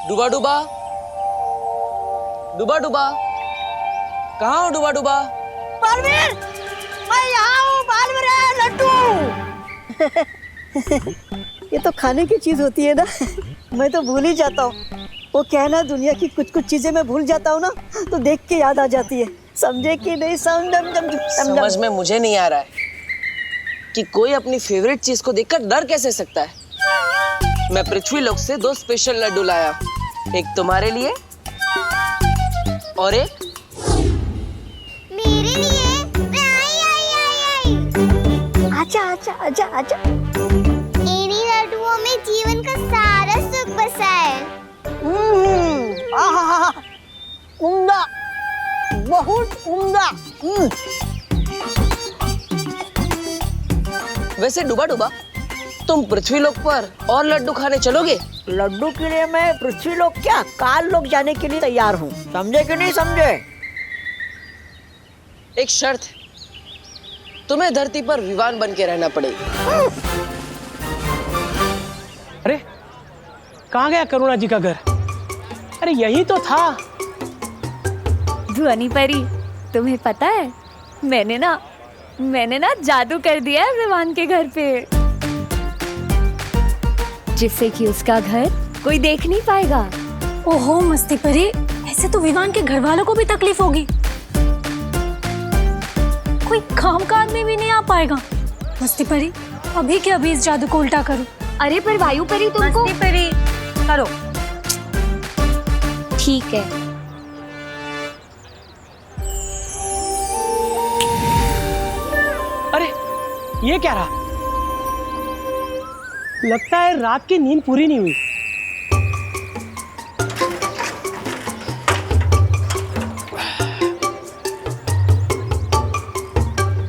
डूबा डूबा डूबा डूबा, कहाँ हो डूबा डूबा? बालवीर, मैं यहाँ हूँ बालवीर, लड्डू। ये तो खाने की चीज होती है ना, मैं तो भूल ही जाता हूँ। वो क्या है ना, दुनिया की कुछ कुछ चीजें मैं भूल जाता हूँ ना, तो देख के याद आ जाती है। समझे कि नहीं? समझ में मुझे नहीं आ रहा है कि कोई अपनी फेवरेट चीज को देखकर डर कैसे सकता है। मैं पृथ्वी लोक से 2 स्पेशल लड्डू लाया, एक तुम्हारे लिए और एक मेरे लिए। आई। आजा आजा आजा आजा। इन्हीं लड्डुओं में जीवन का सारा सुख बसा है। आहा, उम्दा, बहुत उम्दा। वैसे डूबा डूबा, तुम पृथ्वी लोक पर और लड्डू खाने चलोगे? लड्डू के लिए मैं पृथ्वी लोक क्या, काल लोक जाने के लिए तैयार हूँ। समझे कि नहीं समझे? एक शर्त है, तुम्हें धरती पर विवान बन के रहना पड़ेगा। अरे कहाँ गया करुणा जी का घर? अरे यही तो था। ध्वनि परी, तुम्हें पता है मैंने ना जादू कर दिया है विवान के घर पे, जिससे कि उसका घर कोई देख नहीं पाएगा। ओहो मस्ती परी, ऐसे तो विवान के घर वालों को भी तकलीफ होगी। कोई काम काज में भी नहीं आ पाएगा। मस्ती परी, अभी के अभी इस जादू को उल्टा करो। अरे पर वायु परी तुमको। मस्ती परी करो। ठीक है। अरे ये क्या रहा? लगता है रात की नींद पूरी नहीं हुई।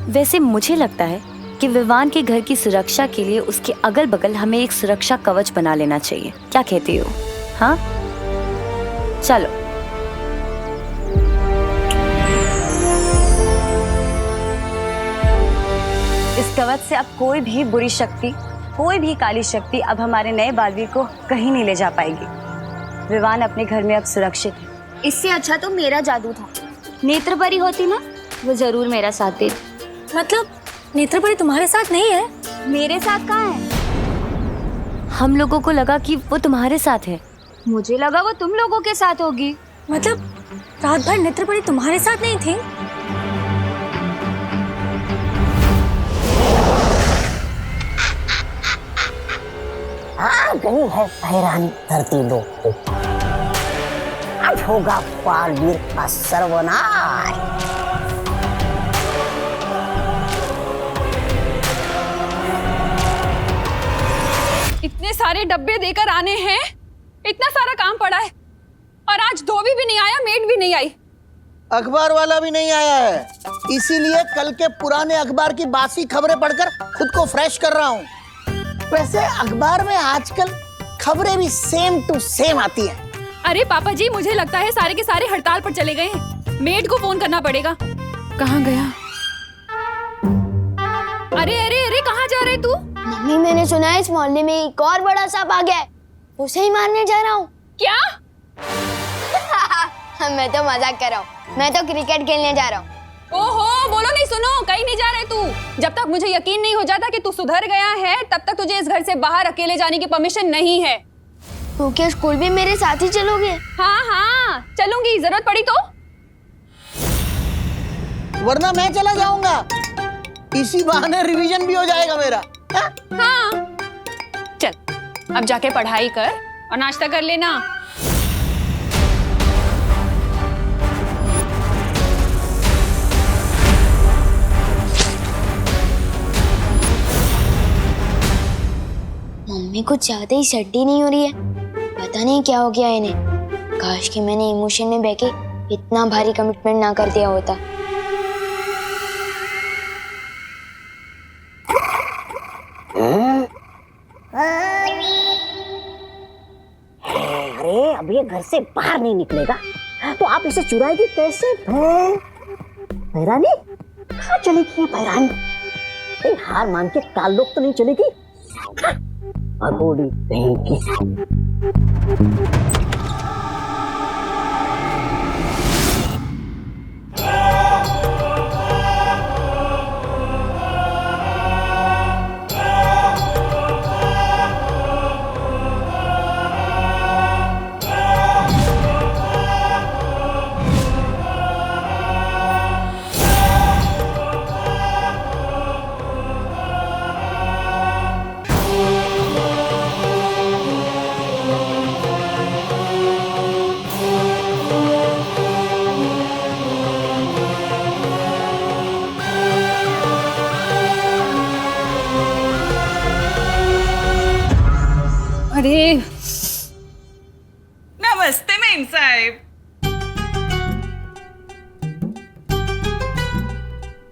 वैसे मुझे लगता है कि विवान के घर की सुरक्षा के लिए उसके अगल बगल हमें एक सुरक्षा कवच बना लेना चाहिए। क्या कहती हो? हाँ चलो। इस कवच से अब कोई भी बुरी शक्ति, कोई भी काली शक्ति अब हमारे नए बालवीर को कहीं नहीं ले जा पाएगी। विवान अपने घर में अब सुरक्षित है। इससे अच्छा तो मेरा जादू था। नेत्र परी होती ना, वो जरूर मेरा साथ देती। मतलब नेत्र परी तुम्हारे साथ नहीं है? मेरे साथ कहाँ है? हम लोगों को लगा कि वो तुम्हारे साथ है, मुझे लगा वो तुम लोगों के साथ होगी। मतलब रात भर नेत्र परी तुम्हारे साथ नहीं थी? आ गई है हैरानी धरती लोक को। आज होगा बालवीर का सर्वनाश। इतने सारे डब्बे देकर आने हैं, इतना सारा काम पड़ा है, और आज धोबी भी नहीं आया, मेड भी नहीं आई, अखबार वाला भी नहीं आया है। इसीलिए कल के पुराने अखबार की बासी खबरें पढ़कर खुद को फ्रेश कर रहा हूँ। वैसे अखबार में आजकल खबरें भी सेम टू सेम आती हैं। अरे पापा जी, मुझे लगता है सारे के सारे हड़ताल पर चले गए हैं। मेड को फोन करना पड़ेगा। कहाँ गया? अरे अरे अरे, कहाँ जा रहे तू? मम्मी, मैंने सुना है इस मोहल्ले में एक और बड़ा सांप आ गया है, उसे ही मारने जा रहा हूँ। क्या? मैं तो मजाक कर रहा हूँ, मैं तो क्रिकेट खेलने जा रहा हूँ। ओहो, बोलो नहीं, सुनो, कहीं नहीं जा रहे तू। जब तक मुझे यकीन नहीं हो जाता कि तू सुधर गया है, तब तक तुझे इस घर से बाहर अकेले जाने की परमिशन नहीं है। तो क्या स्कूल भी मेरे साथ ही चलोगे? हाँ हाँ चलूंगी, जरूरत पड़ी तो। वरना मैं चला जाऊंगा, इसी बहाने रिवीजन भी हो जाएगा मेरा। हाँ चल, अब जाके पढ़ाई कर और नाश्ता कर लेना। मम्मी कुछ ज्यादा ही सर्दी नहीं हो रही है, पता नहीं क्या हो गया इन्हें। काश कि मैंने इमोशन में बहके इतना भारी कमिटमेंट ना कर दिया होता। अरे अब ये घर से बाहर नहीं निकलेगा तो आप इसे चुराएगी कैसे? भैरानी कहाँ चली गई भैरानी? हार मान के काल लोग तो नहीं चलेगी? अगोड़ी कहीं की। अरे नमस्ते मेम साहिब।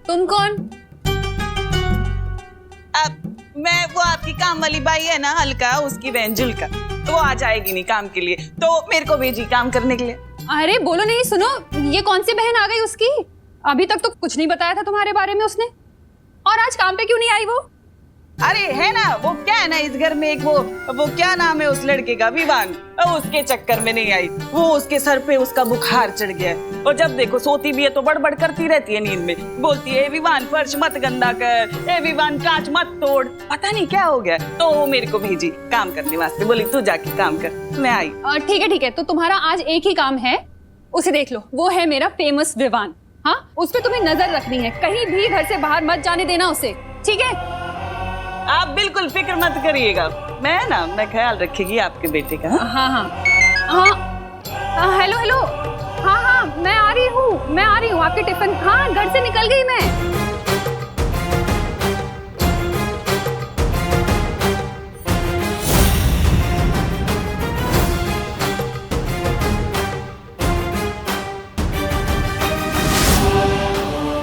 तुम कौन? अब मैं वो आपकी काम वाली बाई है ना अलका, उसकी बहन जुल्का, तो वो आ जाएगी नहीं काम के लिए, तो मेरे को भेजी काम करने के लिए। अरे बोलो नहीं, सुनो, ये कौन सी बहन आ गई उसकी? अभी तक तो कुछ नहीं बताया था तुम्हारे बारे में उसने, और आज काम पे क्यों नहीं आई वो? अरे है ना, वो क्या है ना, इस घर में एक वो क्या नाम है उस लड़के का, विवान, उसके चक्कर में नहीं आई। वो उसके सर पे उसका बुखार चढ़ गया है, और जब देखो सोती भी है तो बड़बड़ करती रहती है नींद में, बोलती है विवान फर्श मत गंदा कर, ए विवान कांच मत तोड़, पता नहीं क्या हो गया। तो वो मेरे को भेजी काम करने वास्ते, बोली तू जाके काम कर। मैं आई। ठीक है, तो तुम्हारा आज एक ही काम है, उसे देख लो, वो है मेरा फेमस विवान। हाँ, उस पे तुम्हें नजर रखनी है, कहीं भी घर से बाहर मत जाने देना उसे, ठीक है? आप बिल्कुल फिक्र मत करिएगा, मैं ख्याल रखेगी आपके बेटे का। हाँ, हेलो, हाँ, मैं आ रही हूँ आपके टिफिन। हाँ, घर से निकल गई मैं।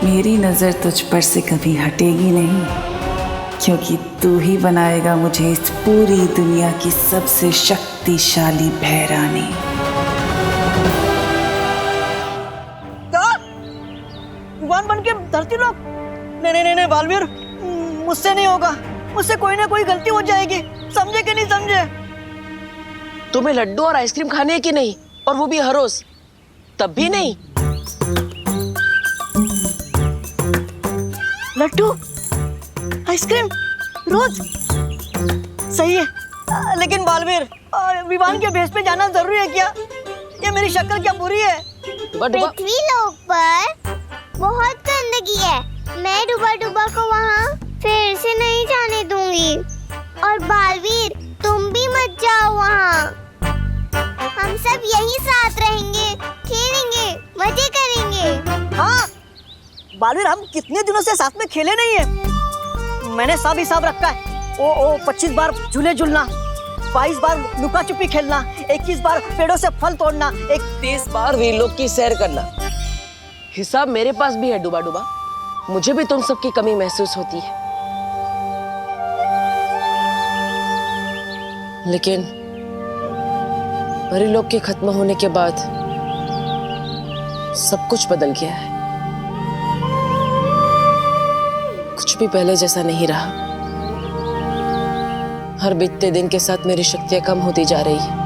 मेरी नजर तुझ पर से कभी हटेगी नहीं, क्योंकि तू ही बनाएगा मुझे इस पूरी दुनिया की सबसे शक्तिशाली भैरानी। विवान बन के धरती लोग? नहीं बालवीर, मुझसे नहीं होगा, मुझसे कोई ना कोई गलती हो जाएगी, समझे कि नहीं समझे? तुम्हें लड्डू और आइसक्रीम खाने की नहीं, और वो भी हर रोज, तब भी नहीं? लड्डू आइसक्रीम रोज सही है, लेकिन बालवीर, विवान के भेष पे जाना जरूरी है क्या? ये मेरी शक्ल क्या बुरी है? पृथ्वी लोक पर बहुत गंदगी है, मैं डूबा को वहाँ फिर से नहीं जाने दूंगी। और बालवीर, तुम भी मत जाओ वहाँ, हम सब यहीं साथ रहेंगे, खेलेंगे, मजे करेंगे। हाँ बालवीर, हम कितने दिनों से साथ में खेले नहीं है। मैंने हिसाब रखा है, ओ 25 बार झूले झूलना, 22 बार लुका छुपी खेलना, 21 बार पेड़ों से फल तोड़ना, 30 बार वीरलोक की सैर करना। हिसाब मेरे पास भी है डूबा, मुझे भी तुम सबकी कमी महसूस होती है, लेकिन परिलोक के खत्म होने के बाद सब कुछ बदल गया है। कुछ भी पहले जैसा नहीं रहा। हर बीतते दिन के साथ मेरी शक्तियां कम होती जा रही है।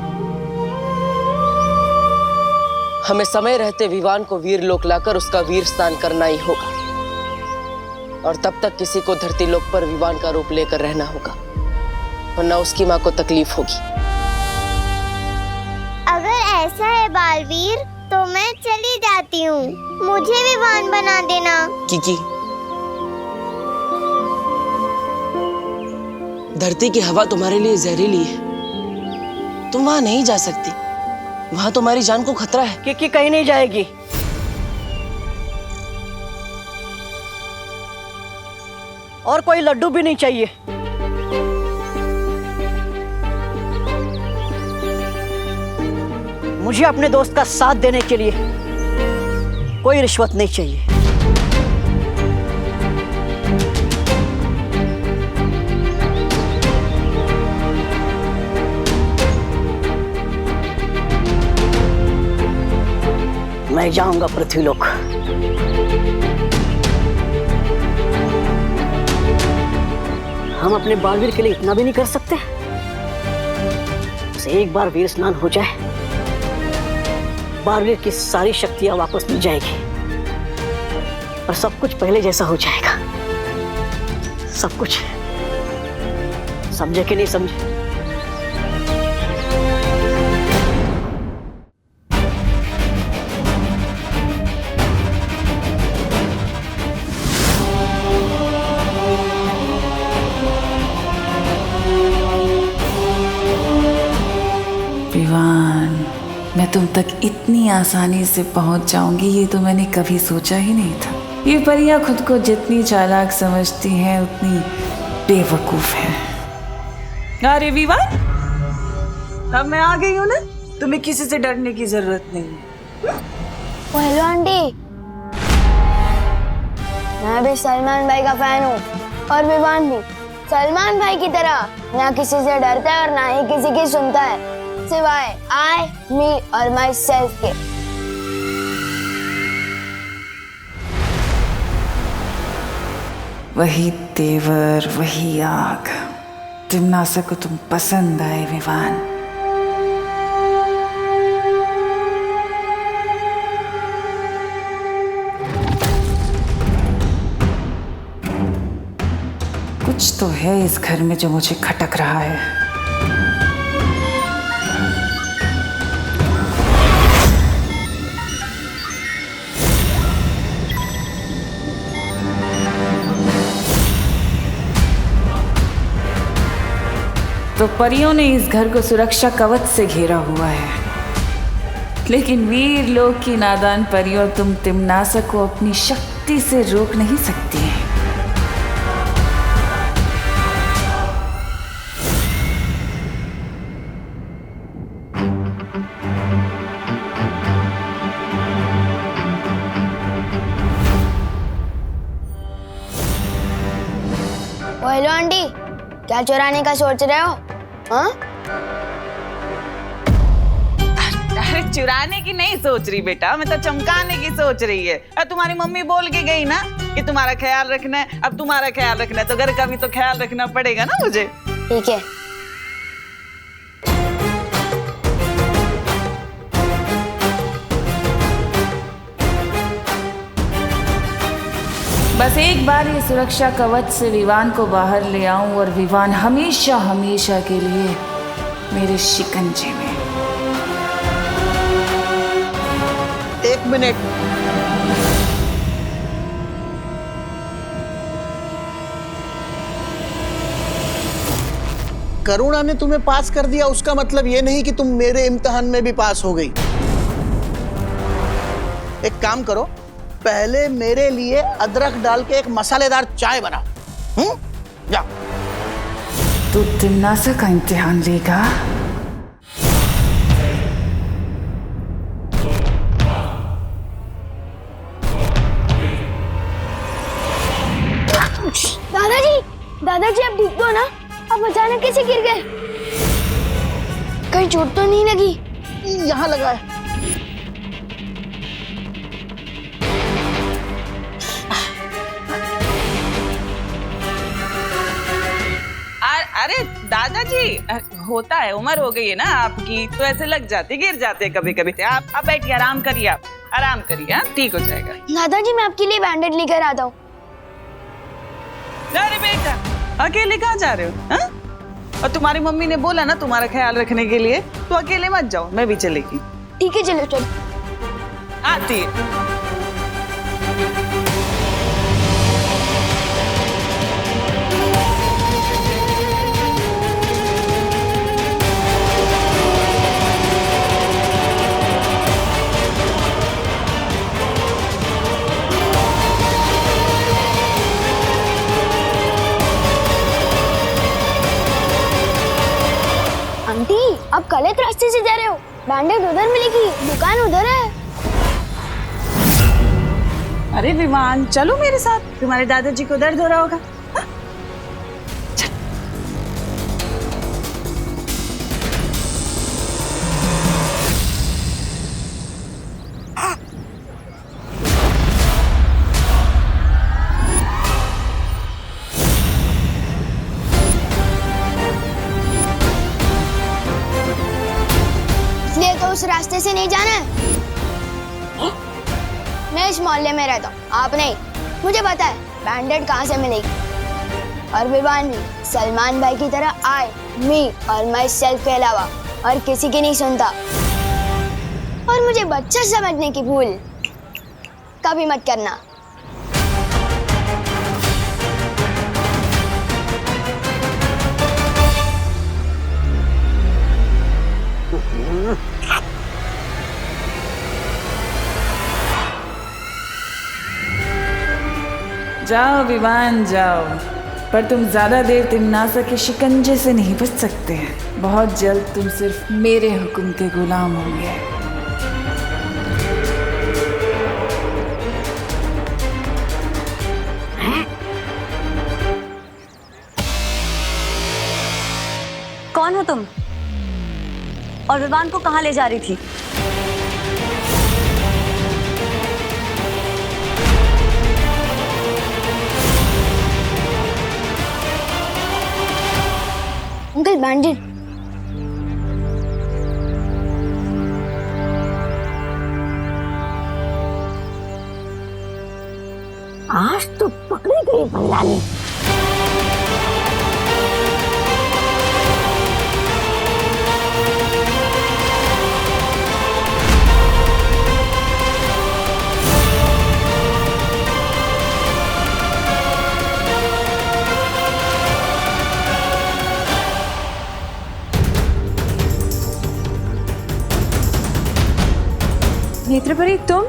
हमें समय रहते विवान को वीरलोक लाकर उसका वीर स्नान करना ही होगा, और तब तक किसी को धरती लोक पर विवान का रूप लेकर रहना होगा, वरना उसकी मां को तकलीफ होगी। अगर ऐसा है बालवीर, तो मैं चली जाती हूँ, मुझे विवान बना देना। किकी, धरती की हवा तुम्हारे लिए जहरीली है, तुम वहां नहीं जा सकती, वहां तुम्हारी जान को खतरा है। किकी कहीं नहीं जाएगी। और कोई लड्डू भी नहीं चाहिए। मुझे अपने दोस्त का साथ देने के लिए कोई रिश्वत नहीं चाहिए। मैं जाऊंगा पृथ्वीलोक। हम अपने बालवीर के लिए इतना भी नहीं कर सकते? बस एक बार वीर स्नान हो जाए, बालवीर की सारी शक्तियां वापस मिल जाएगी और सब कुछ पहले जैसा हो जाएगा। सब कुछ। समझे कि नहीं समझे? विवान, मैं तुम तक इतनी आसानी से पहुंच जाऊंगी ये तो मैंने कभी सोचा ही नहीं था। ये परियां खुद को जितनी चालाक समझती हैं उतनी बेवकूफ हैं। अरे विवान, अब मैं आ गई हूँ ना, तुम्हें किसी से डरने की जरूरत नहीं है। हेलो आंटी, मैं भी सलमान भाई का फैन हूँ और विवान भी। सलमान भाई की तरह ना किसी से डरता है और ना ही किसी की सुनता है, सिवाय आई, मी और माई सेल्फ के। वही तेवर, वही आग। टिमनासा को तुम पसंद आए विवान। कुछ तो है इस घर में जो मुझे खटक रहा है। तो परियों ने इस घर को सुरक्षा कवच से घेरा हुआ है, लेकिन वीर लोक की नादान परियों, तुम तिमनासा को अपनी शक्ति से रोक नहीं सकती। हेलो आंटी, क्या चुराने का सोच रहे हो? हाँ? अरे चुराने की नहीं सोच रही बेटा, मैं तो चमकाने की सोच रही है। और तुम्हारी मम्मी बोल के गई ना कि तुम्हारा ख्याल रखना है। अब तुम्हारा ख्याल रखना है तो घर का भी तो ख्याल रखना पड़ेगा ना मुझे। ठीक है। बस एक बार ये सुरक्षा कवच से विवान को बाहर ले आऊं और विवान हमेशा हमेशा के लिए मेरे शिकंजे में। एक मिनट, करुणा ने तुम्हें पास कर दिया, उसका मतलब ये नहीं कि तुम मेरे इम्तिहान में भी पास हो गई। एक काम करो, पहले मेरे लिए अदरक डाल के एक मसालेदार चाय बनाओ। जा। तू तिमनासा का इम्तिहान लेगा? दादाजी आप ठीक हो ना? आप अचानक कैसे गिर गए? कहीं चोट तो नहीं लगी? यहाँ लगा है। अरे दादाजी, होता है, उम्र हो गई है ना आपकी, तो ऐसे लग जाते, गिर जाते कभी कभी। आप बैठिए, आराम करिए, आप आराम करिए, ठीक हो जाएगा। दादाजी मैं आपके लिए बैंडेड लेकर आता हूँ। अरे बेटा, अकेले कहाँ जा रहे हो? हा? और तुम्हारी मम्मी ने बोला ना तुम्हारा ख्याल रखने के लिए, तो अकेले मत जाओ, मैं भी चलेगी। ठीक है, चलो चलो। आती है। आंटी, आप गलत रास्ते से जा रहे हो। बैंडेड उधर मिलेगी, दुकान उधर है। अरे विमान, चलो मेरे साथ, तुम्हारे दादाजी को दर्द हो रहा होगा। उस रास्ते से नहीं जाना है। मैं इस मोहल्ले में रहता हूँ, आप नहीं। मुझे पता है बैंडेड कहाँ से मिलेगी। और विवान भी सलमान भाई की तरह आई, मी और माई सेल्फ के अलावा और किसी की नहीं सुनता। और मुझे बच्चा समझने की भूल कभी मत करना। जाओ विवान जाओ, पर तुम ज्यादा देर तिमनासा के शिकंजे से नहीं बच सकते हैं। बहुत जल्द तुम सिर्फ मेरे हुक्म के गुलाम होंगे। कौन हो तुम? और विवान को कहाँ ले जा रही थी? अंकल बैंडेड। आज तो पकड़ी गई भंडारी। नेत्रपरी, तुम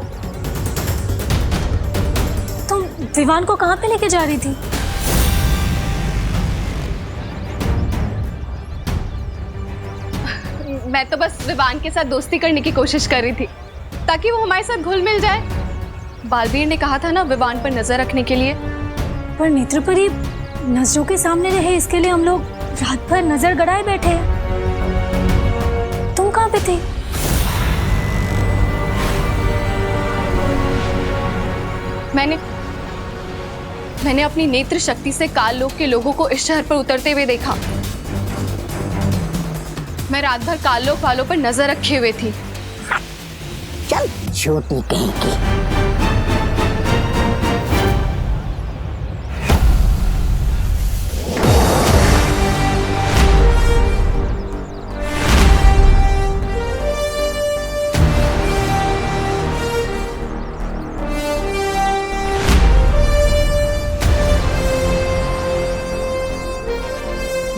विवान को कहाँ पे लेके जा रही थी? मैं तो बस विवान के साथ दोस्ती करने की कोशिश कर रही थी ताकि वो हमारे साथ घुल मिल जाए। बालवीर ने कहा था ना विवान पर नजर रखने के लिए। पर नेत्रपरी, नजरों के सामने रहे इसके लिए हम लोग रात भर नजर गड़ाए बैठे हैं। तुम कहाँ पे थे? मैंने अपनी नेत्र शक्ति से काल लोक के लोगों को इस शहर पर उतरते हुए देखा। मैं रात भर काल लोक वालों पर नजर रखे हुए थी। चल छोटी कहीं की।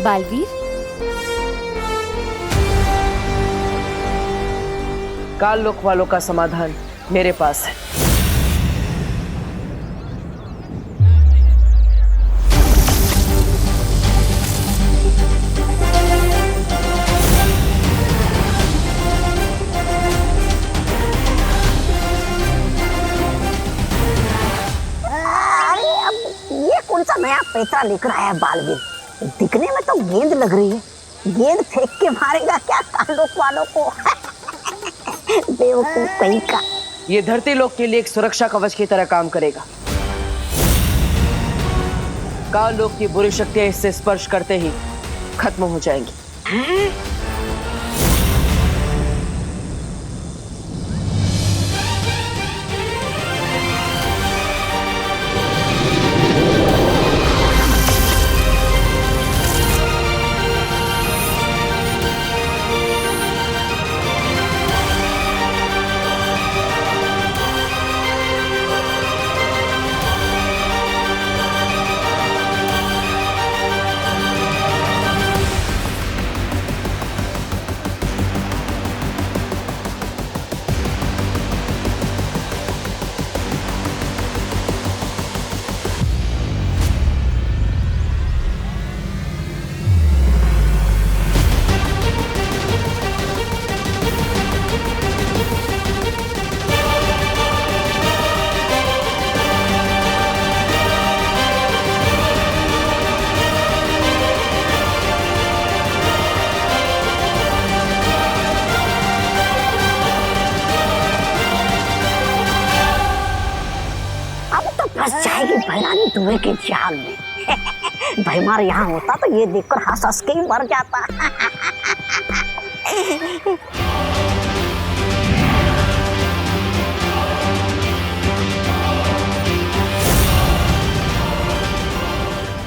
बालवीर, काल लोक वालों का समाधान मेरे पास है। अरे अब ये कौन सा नया पैसा लिख रहा है बालवीर? दिखने में तो गेंद लग रही है। गेंद फेंक के मारेगा क्या काल लोक वालों को? बेवकूफ कहीं का। ये धरती लोक के लिए एक सुरक्षा कवच की तरह काम करेगा। काल लोक की बुरी शक्तियां इससे स्पर्श करते ही खत्म हो जाएंगी। फंस जाएगी भैरानी धुएं के जाल में। भैमार यहाँ होता तो ये देखकर हंस हंस के ही मर जाता।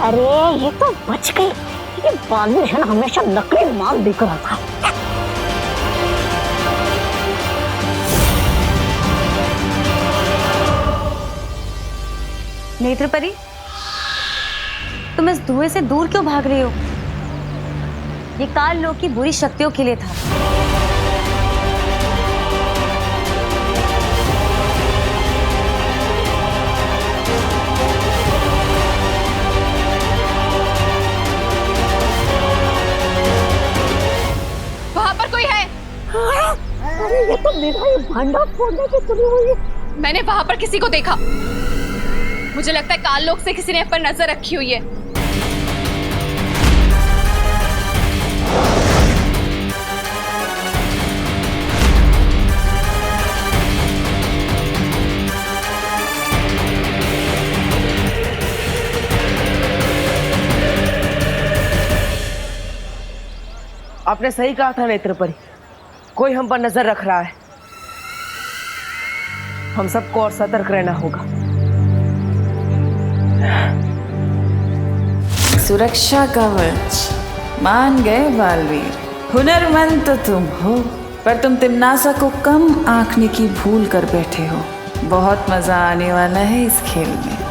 अरे ये तो बच गई। ये बालवीर है ना, हमेशा नकली माल दिख रहा था। नेत्रपरी, तुम इस धुएं से दूर क्यों भाग रही हो? ये काल लोक की बुरी शक्तियों के लिए था। अरे ये तो मेरा ही भांडा फोड़ने की तुली हुई है। मैंने वहां पर किसी को देखा। मुझे लगता है काल लोक से किसी ने पर नजर रखी हुई है। आपने सही कहा था नेत्रपरी, कोई हम पर नजर रख रहा है। हम सबको और सतर्क रहना होगा। सुरक्षा कवच मान गए बालवीर। हुनरमंद तो तुम हो, पर तुम तिम्नासा को कम आंकने की भूल कर बैठे हो। बहुत मजा आने वाला है इस खेल में।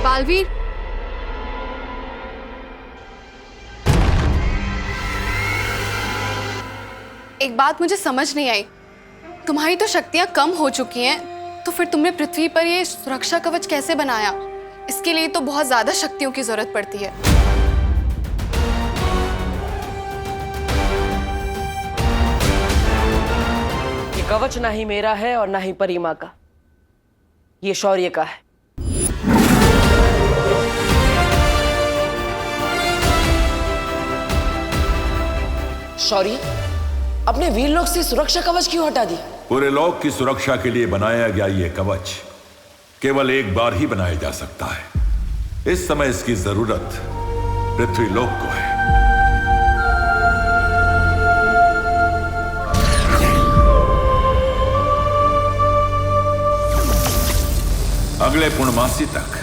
बालवीर, एक बात मुझे समझ नहीं आई। तुम्हारी तो शक्तियां कम हो चुकी हैं, तो फिर तुमने पृथ्वी पर ये सुरक्षा कवच कैसे बनाया? इसके लिए तो बहुत ज्यादा शक्तियों की जरूरत पड़ती है। ये कवच ना ही मेरा है और ना ही परिमा का, ये शौर्य का है। शौर्य, अपने वीर लोक से सुरक्षा कवच क्यों हटा दी? पूरे लोक की सुरक्षा के लिए बनाया गया ये कवच केवल एक बार ही बनाया जा सकता है। इस समय इसकी जरूरत पृथ्वी लोक को है। अगले पूर्णमासी तक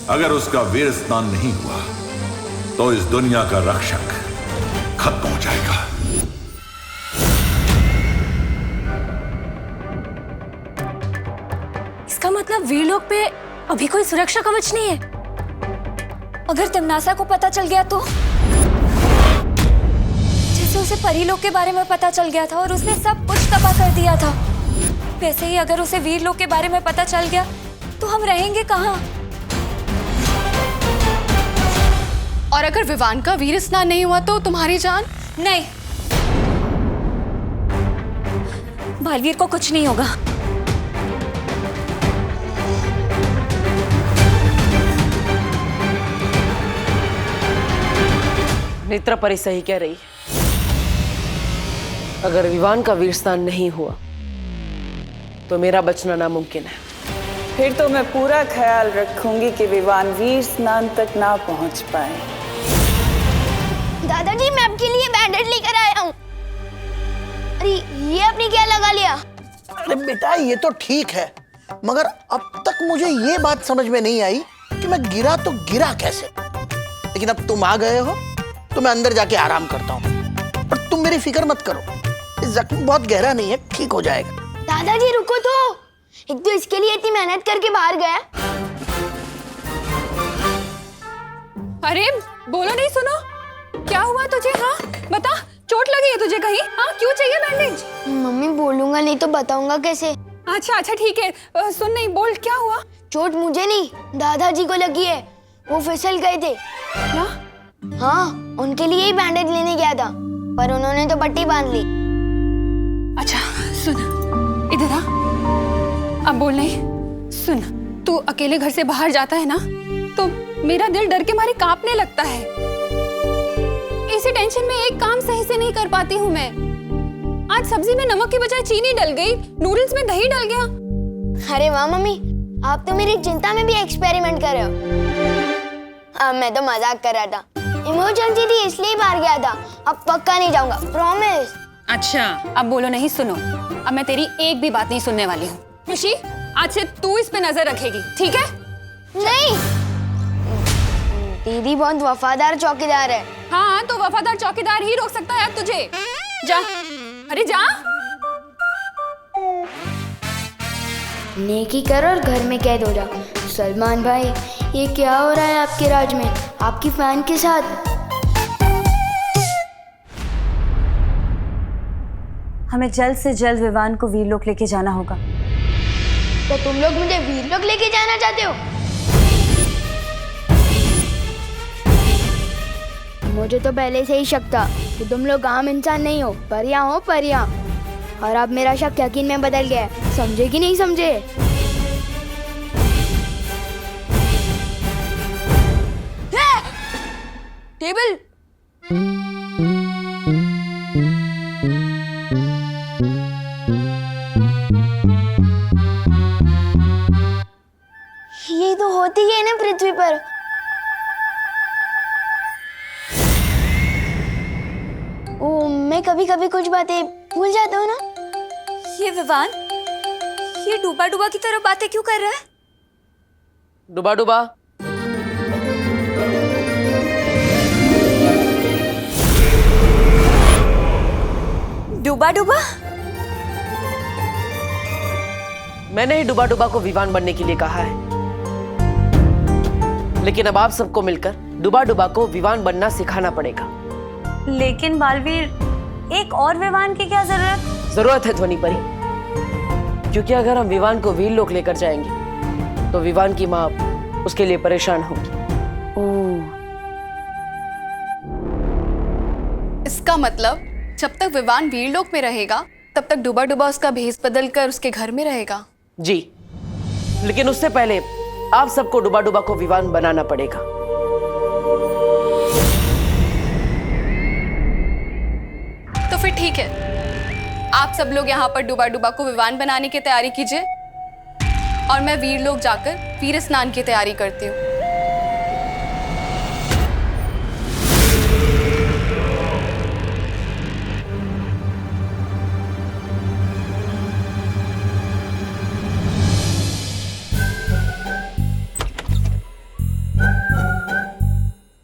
अगर उसका वीर स्नान नहीं हुआ तो इस दुनिया का रक्षक खत्म हो जाएगा। इसका मतलब वीरलोक पे अभी कोई सुरक्षा कवच नहीं है। अगर तिम्नासा को पता चल गया तो? जैसे उसे परीलोक के बारे में पता चल गया था और उसने सब कुछ तबाह कर दिया था, वैसे ही अगर उसे वीरलोक के बारे में पता चल गया तो हम रहेंगे कहाँ? और अगर विवान का वीर स्नान नहीं हुआ तो तुम्हारी जान? नहीं, बालवीर को कुछ नहीं होगा। नेत्रपरी सही कह रही है। अगर विवान का वीर स्नान नहीं हुआ तो मेरा बचना नामुमकिन है। फिर तो मैं पूरा ख्याल रखूंगी कि विवान वीर स्नान तक ना पहुंच पाए। दादाजी, मैं आपके लिए बैंडेड लेकर आया हूँ। अरे ये आपने क्या लगा लिया? अरे बेटा ये तो ठीक है, मगर अब तक मुझे ये बात समझ में नहीं आई कि मैं गिरा तो गिरा कैसे। लेकिन अब तुम आ गए हो तो मैं अंदर जाके आराम करता हूँ। और तुम मेरी फिक्र मत करो, ये जख्म बहुत गहरा नहीं है, ठीक हो जाएगा। दादाजी रुको तो, एक तो इसके लिए इतनी मेहनत करके बाहर गया। अरे बोलो नहीं, सुनो क्या हुआ तुझे? हाँ बता, चोट लगी है तुझे कहीं? हाँ क्यों चाहिए बैंडेज? मम्मी बोलूंगा नहीं तो बताऊंगा कैसे? अच्छा अच्छा ठीक है, सुन नहीं, बोल क्या हुआ? चोट मुझे नहीं, दादाजी को लगी है। वो फिसल गए थे। क्या? हाँ, उनके लिए ही बैंडेज लेने गया था, पर उन्होंने तो पट्टी बांध ली। अच्छा सुन, इधर आ। अब बोल नहीं, सुन, तू अकेले घर से बाहर जाता है ना तो मेरा दिल डर के मारे कांपने लगता है। इसी टेंशन में एक काम सही से नहीं कर पाती हूँ मैं। आज सब्जी में नमक की बजाय चीनी डल गई, नूडल्स में दही डल गया। अरे वाह मम्मी, आप तो मेरी चिंता में भी एक्सपेरिमेंट कर रहे हो। अब मैं तो मजाक कर रहा था, इमरजेंसी थी इसलिए बाहर गया था। अब पक्का नहीं जाऊंगा, प्रॉमिस। अच्छा अब बोलो नहीं, सुनो, अब मैं तेरी एक भी बात नहीं सुनने वाली हूँ। खुशी, आज से तू इस पे नजर रखेगी, ठीक है? नहीं, दीदी बहुत वफादार चौकीदार है। हाँ तो वफादार चौकीदार ही रोक सकता है अब तुझे। जा, अरे जा। नेकी कर और घर में कैद हो जा। सलमान भाई, ये क्या हो रहा है आपके राज में, आपकी फैन के साथ? हमें जल्द से जल्द विवान को वीरलोक लेके जाना होगा। तो तुम लोग मुझे वीरलोक लेके जाना चाहते हो? मुझे तो पहले से ही शक था कि तुम लोग आम इंसान नहीं हो, परियां हो परियां। और अब मेरा शक यकीन में बदल गया है। समझे कि नहीं समझे? टेबल। ये तो होती है ना पृथ्वी पर। ओ, मैं कभी कभी कुछ बातें भूल जाता हूँ ना। ये विवान, ये डूबा डूबा की तरह बातें क्यों कर रहा है? डुबा डुबा, डूबा डूबा? मैंने ही डुबा डुबा को विवान बनने के लिए कहा है, लेकिन अब आप सबको मिलकर डुबा डुबा को विवान बनना सिखाना पड़ेगा। लेकिन बालवीर, एक और विवान की क्या जरूरत है ध्वनि परी, क्योंकि अगर हम विवान को वीरलोक लेकर जाएंगे तो विवान की माँ उसके लिए परेशान होगी। इसका मतलब जब तक विवान वीरलोक में रहेगा तब तक डुबा डुबा उसका भेष बदल कर उसके घर में रहेगा। जी, लेकिन उससे पहले आप सबको डुबा डुबा को विवान बनाना पड़ेगा। तो फिर ठीक है, आप सब लोग यहाँ पर डुबा डुबा को विवान बनाने की तैयारी कीजिए और मैं वीरलोक जाकर वीर स्नान की तैयारी करती हूँ।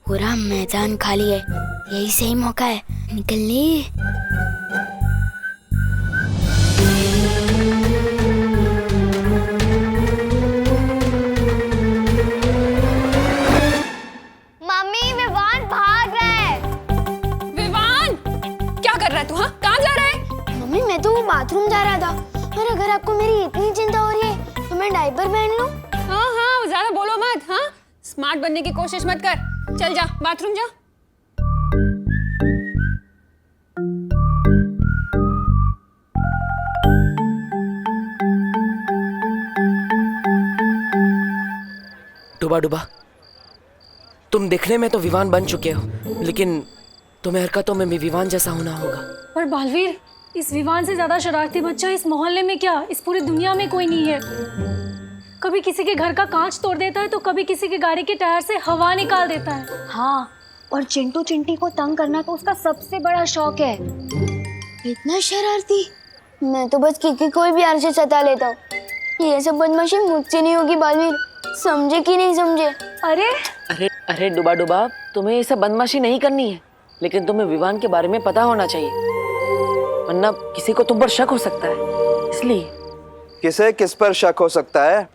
पूरा मैदान खाली है, यही सही मौका है निकलने। मम्मी विवान भाग रहा है। विवान, क्या कर रहा है तू? हाँ, कहाँ जा रहा है? मम्मी, मैं तो बाथरूम जा रहा था। और अगर आपको मेरी इतनी चिंता हो रही है तो मैं डायपर पहन लूं? हाँ हाँ, ज्यादा बोलो मत। हाँ, स्मार्ट बनने की कोशिश मत कर। चल जा, बाथरूम जा। डुबा डुबा, तुम दिखने में तो विवान बन चुके हो, लेकिन तुम्हें हरकतों में भी विवान जैसा होना होगा। पर बालवीर, इस विवान से ज्यादा शरारती बच्चा इस मोहल्ले में क्या, इस पूरी दुनिया में कोई नहीं है। कभी किसी के घर का कांच तोड़ देता है तो कभी किसी के गाड़ी के टायर से हवा निकाल देता है। हाँ, और चिंटू चिंटी को तंग करना तो उसका सबसे बड़ा शौक है। इतना शरारती। मैं तो बस किकी कोई भी से सता लेता हूँ। ये सब बदमाशी मुझसे नहीं होगी बालवीर, समझे कि नहीं समझे? अरे अरे अरे डुबा डुबा, तुम्हें ये सब बदमाशी नहीं करनी है, लेकिन तुम्हें विवान के बारे में पता होना चाहिए, वरना किसी को तुम पर शक हो सकता है। इसलिए किसे किस पर शक हो सकता है?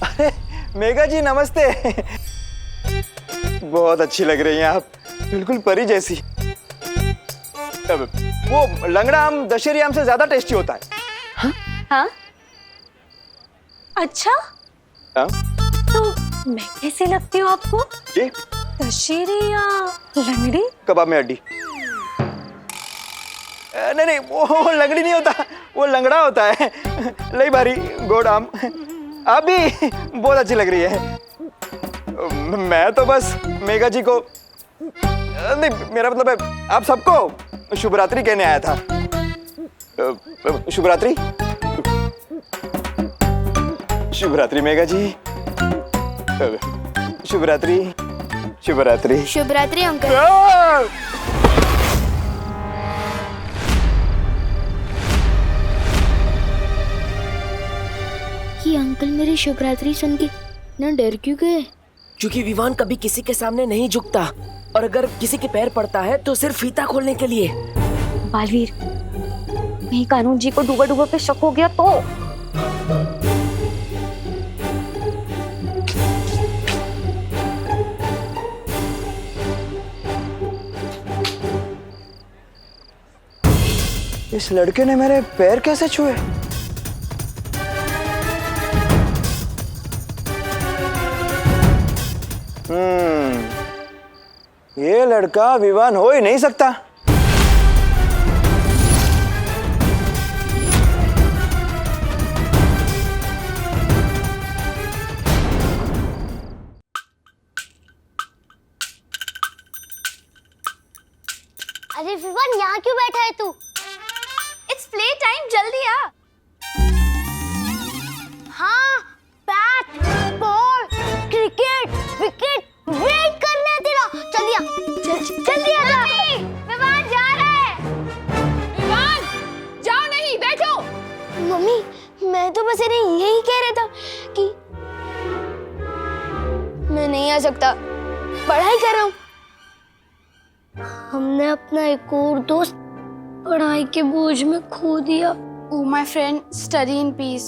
अरे मेघा जी, नमस्ते। बहुत अच्छी लग रही हैं आप, बिल्कुल परी जैसी। वो लंगड़ा आम दशहरी आम से ज्यादा टेस्टी होता है। हाँ? हाँ? अच्छा, हाँ? तो मैं कैसे लगती हूँ आपको? जी? दशहरी या लंगड़ी? कबाब में हड्डी। नहीं नहीं, वो लंगड़ी नहीं होता, वो लंगड़ा होता है। लई भारी गोड़ आम। आप भी बहुत अच्छी लग रही है। मैं तो बस मेघा जी को, नहीं मेरा मतलब है आप सबको शुभ रात्रि कहने आया था। शुभ रात्रि। शुभ रात्रि मेघा जी। शुभ रात्रि। शुभ रात्रि। शुभ रात्रि अंकल। ये अंकल मेरी शुभ रात्रि सुन के ना डर क्यों गए? क्योंकि विवान कभी किसी के सामने नहीं झुकता, और अगर किसी के पैर पड़ता है तो सिर्फ फीता खोलने के लिए। बालवीर, नहीं कानून जी को डूबा डूबा पे शक हो गया तो इस लड़के ने मेरे पैर कैसे छुए? ये लड़का विवान हो ही नहीं सकता। अरे विवान, यहाँ क्यों बैठा है तू? इट्स प्ले टाइम, जल्दी आ। हाँ, bat, ball, cricket, wicket, wait करना है तेरा। जल्दी आ, जल्दी आ जा। विवान जा रहा है। विवान, जाओ नहीं, बैठो। मम्मी, मैं तो बस इन्हें यही कह रहा था कि मैं नहीं आ सकता, पढ़ाई कर रहा हूँ। हमने अपना एक और दोस्त पढ़ाई के बोझ में खो दिया। Oh my friend, study in peace.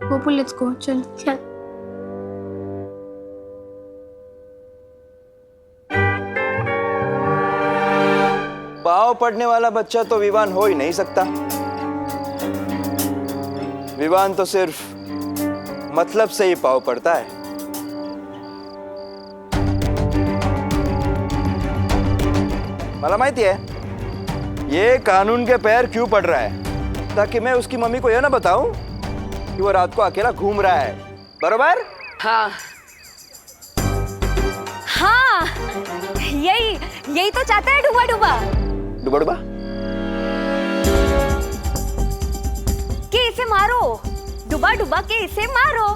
Gopal, let's go. चल। चल। पाव पढ़ने वाला बच्चा तो विवान हो ही नहीं सकता। विवान तो सिर्फ मतलब से ही पाव पढ़ता है। मला माहिती है ये कानून के पैर क्यों पड़ रहा है, ताकि मैं उसकी मम्मी को यह ना बताऊं कि वो रात को अकेला घूम रहा है। बरोबर? हाँ हाँ, यही तो चाहता है डूबा डूबा। डुबा डुबा? कि इसे मारो, डूबा डूबा के इसे मारो।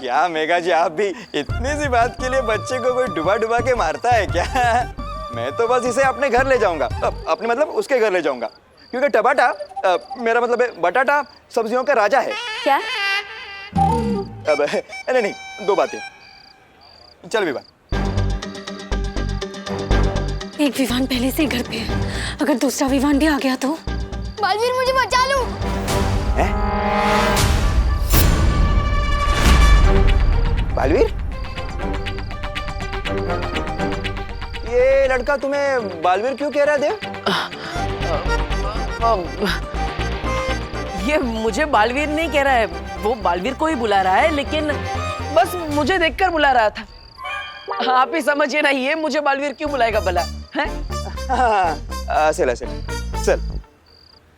क्या मेघा जी, आप भी इतनी सी बात के लिए बच्चे को कोई डुबा डुबा के मारता है क्या? मैं तो बस इसे अपने घर ले जाऊंगा, अपने मतलब उसके घर ले जाऊंगा, क्योंकि टमाटा मेरा मतलब है बटाटा सब्जियों का राजा है। क्या? अब नहीं, दो बातें। चल विवान। एक विवान पहले से ही घर पे है, अगर दूसरा विवान भी आ गया तो? बालवीर, मुझे बचा लो। बालवीर, ये लड़का तुम्हें बालवीर क्यों कह रहा है देव? ये मुझे बालवीर नहीं कह रहा है, वो बालवीर को ही बुला रहा है, लेकिन बस मुझे देखकर बुला रहा था। आप ही समझिए ना, ये मुझे बालवीर क्यों बुलाएगा भला? हैं? चल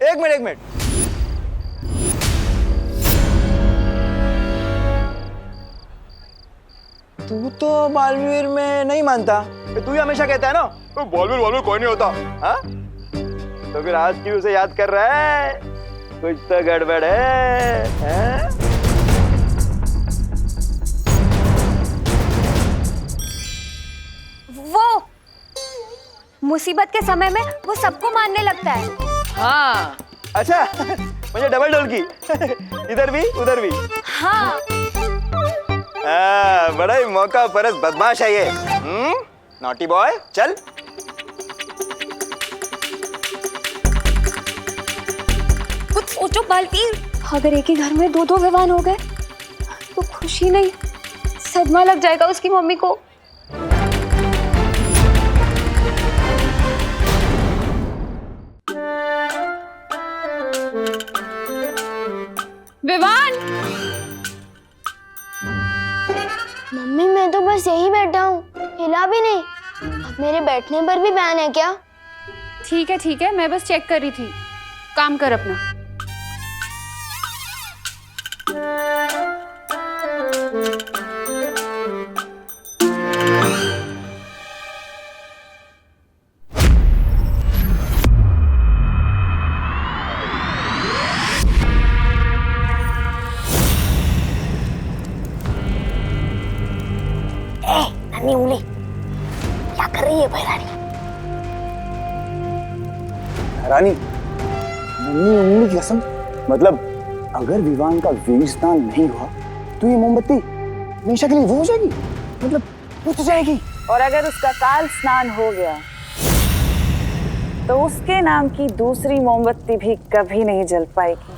एक मिनट। तू तो बालवीर में नहीं मानता, तू ही हमेशा कहता है ना बालवीर कोई नहीं होता। हाँ, तो फिर आज क्यों उसे याद कर रहा है? कुछ तो गड़बड़ है। वो मुसीबत के समय में वो सबको मानने लगता है। हाँ। अच्छा, मुझे डबल डोल की। इधर भी उधर भी। हाँ। बड़ा ही मौका परस बदमाश है ये। नॉटी बॉय, चल। कुछ सोचो बालवीर, अगर एक ही घर में दो विवान हो गए तो खुशी नहीं, सदमा लग जाएगा उसकी मम्मी को। विवान! मम्मी, मैं तो बस यही बैठा हूँ, हिला भी नहीं। अब मेरे बैठने पर भी बैन है क्या? ठीक है, मैं बस चेक कर रही थी। काम कर अपना। नन्ही उंगली, क्या कर रही है भैरानी? रानी, नन्ही उंगली की कसम, मतलब अगर विवान का वीरस्नान नहीं हुआ तो ये मोमबत्ती हमेशा के लिए वो हो जाएगी, मतलब बुझ जाएगी। और अगर उसका काल स्नान हो गया तो उसके नाम की दूसरी मोमबत्ती भी कभी नहीं जल पाएगी,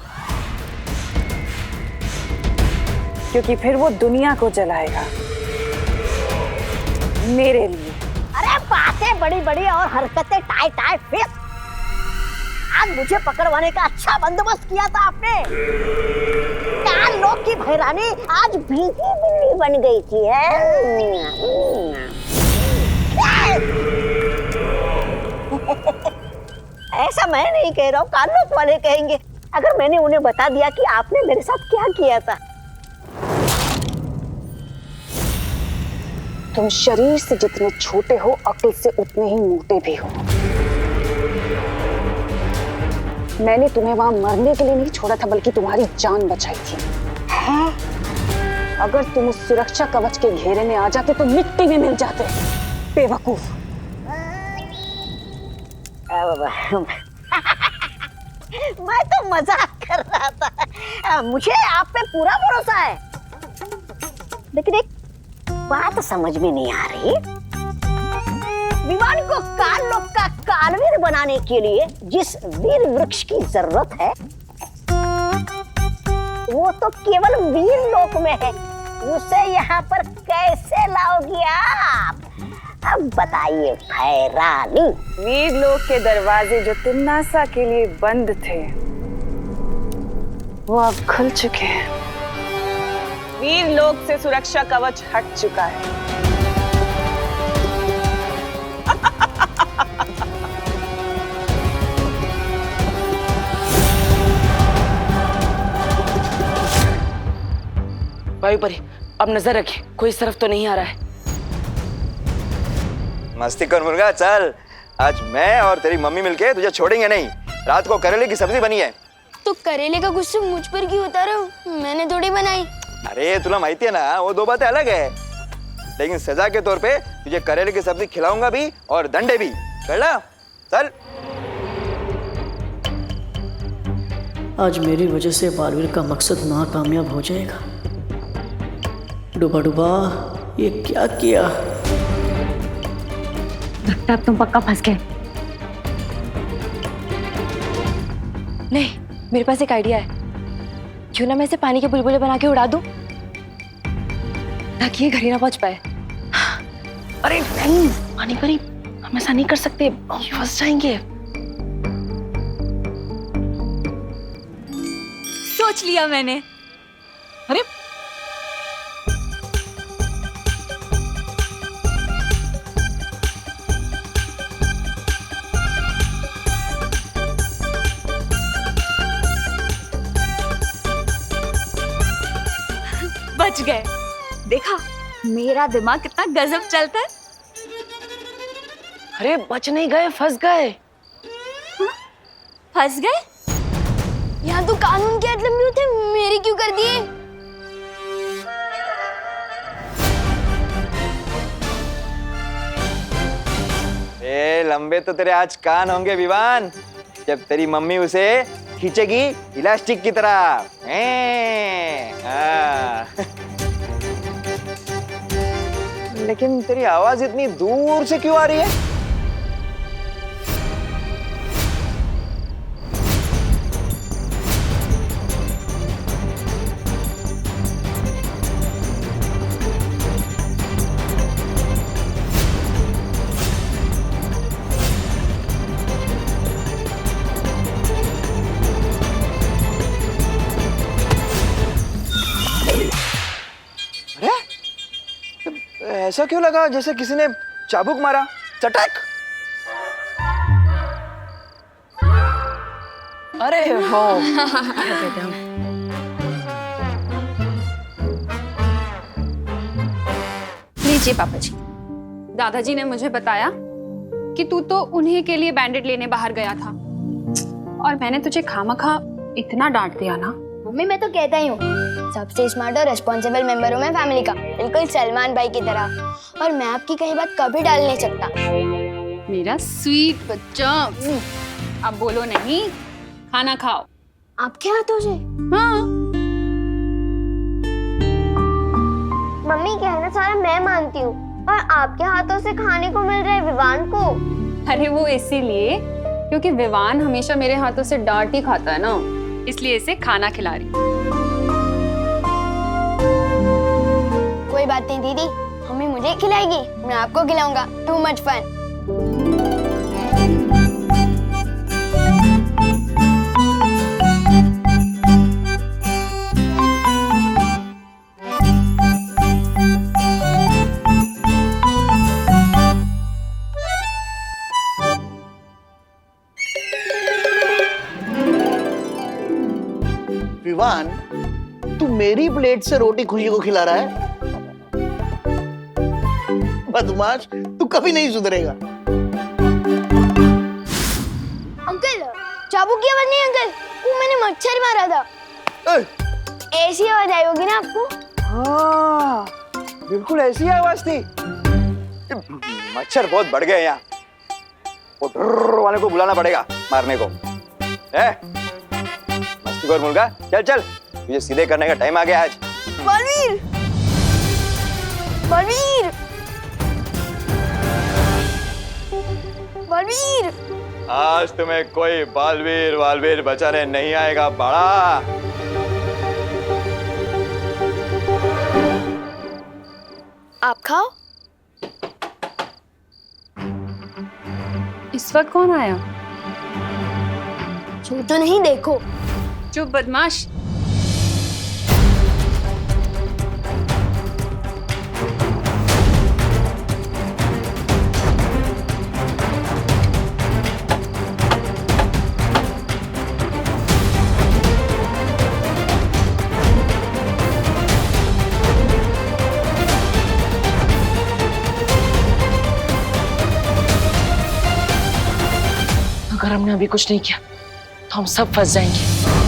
क्योंकि फिर वो दुनिया को जलाएगा मेरे लिए। अरे बात बातें बड़ी बड़ी और हरकतें टाई टाई फिस। आज मुझे पकड़वाने का अच्छा बंदोबस्त किया था आपने। 4 लोग की भैरानी आज भीगी बिल्ली बन गई थी ऐसा मैं नहीं कह रहा हूँ, कान लोग वाले कहेंगे अगर मैंने उन्हें बता दिया कि आपने मेरे साथ क्या किया था। तुम शरीर से जितने छोटे हो, अक्ल से उतने ही मोटे भी हो। मैंने तुम्हें वहां मरने के लिए नहीं छोड़ा था, बल्कि तुम्हारी जान बचाई थी। है? अगर तुम उस सुरक्षा कवच के घेरे में आ जाते तो मिट्टी में मिल जाते। बेवकूफ। मैं तो मजाक कर रहा था। मुझे आप पे पूरा भरोसा है, लेकिन एक बात समझ में नहीं आ रही। विमान को काल लोक का कालवीर बनाने के लिए जिस वीर वृक्ष की जरूरत है, वो तो केवल वीर लोक में है। उसे यहाँ पर कैसे लाओगी आप? अब बताइए भैरानी। वीर लोक के दरवाजे जो तिम्नासा के लिए बंद थे, वो अब खुल चुके हैं। वीर लोक से सुरक्षा कवच हट चुका है। वायुपरी, अब नजर रखे, कोई इस तरफ तो नहीं आ रहा है। मस्ती कर मुर्गा, चल। आज मैं और तेरी मम्मी मिलके तुझे छोड़ेंगे नहीं। रात को करेले की सब्जी बनी है। तो करेले का गुस्सा मुझ पर क्यों उतारा? मैंने थोड़ी बनाई। अरे तुला माहिती है ना, वो 2 बातें अलग है। लेकिन सजा के तौर पे तुझे करेले की सब्जी खिलाऊंगा भी और दंडे भी। चल चल। आज मेरी वजह से बालवीर का मकसद नाकामयाब हो जाएगा। डूबा डूबा, ये क्या किया? लगता है तुम पक्का फंस गए। नहीं, मेरे पास एक आइडिया है। क्यों ना मैं इसे पानी के बुलबुले बना के उड़ा दूं, ताकि ये घर ही ना पहुंच पाए। अरे नहीं पानी परी, हम ऐसा नहीं कर सकते, हम फंस जाएंगे। सोच लिया मैंने। अरे बच गए। देखा, मेरा दिमाग कितना गजब चलता है। अरे बच नहीं गए, फंस गए। फंस गए? यहाँ तो कानून के लंबे थे, मेरी क्यों कर दिए? ए लंबे तो तेरे आज कान होंगे विवान, जब तेरी मम्मी उसे खींचेगी इलास्टिक की तरह। लेकिन तेरी आवाज इतनी दूर से क्यों आ रही है? ऐसा क्यों लगा जैसे किसी ने चाबुक मारा? चटक। अरे हो लीजिए पापा जी। दादाजी ने मुझे बताया कि तू तो उन्हीं के लिए बैंडेड लेने बाहर गया था, और मैंने तुझे खामखा इतना डांट दिया ना। मम्मी मैं तो कहता ही हूँ, सबसे स्मार्ट और रिस्पॉन्सिबल मेंबर हूँ मैं फैमिली का, बिल्कुल सलमान भाई की तरह। और मैं आपकी कहीं बात कभी डाल नहीं सकता। मेरा स्वीट बच्चा। अब बोलो नहीं, खाना खाओ। आपके हाथों से? हाँ। मम्मी कहना सारा मैं मानती हूँ, और आपके हाथों से खाने को मिल रहा है विवान को। अरे वो इसीलिए क्योंकि विवान हमेशा मेरे हाथों से डांट ही खाता है ना, इसलिए इसे खाना खिला रही। कोई बात नहीं दीदी, मम्मी मुझे खिलाएगी, मैं आपको खिलाऊंगा। Too much fun. विवान, तू मेरी प्लेट से रोटी खुशी को खिला रहा है? बदमाश, तू कभी नहीं सुधरेगा। अंकल, चाबुक की आवाज नहीं अंकल, वो मैंने मच्छर मारा था। ऐसी आवाज आई होगी ना आपको? हाँ, बिल्कुल ऐसी आवाज थी। मच्छर बहुत बढ़ गए यहाँ। वो ड्रर वाले को बुलाना पड़ेगा मारने को। मस्तीखोर मुर्गा, चल चल, तुझे सीधे करने का टाइम आ गया आज। बलवीर, बलवीर, बलवीर, आज तुम्हें कोई बालवीर वालवीर बचाने नहीं आएगा बड़ा। आप खाओ। इस वक्त कौन आया? छू तो नहीं, देखो। चुप बदमाश। अगर हमने अभी कुछ नहीं किया तो हम सब फंस जाएंगे।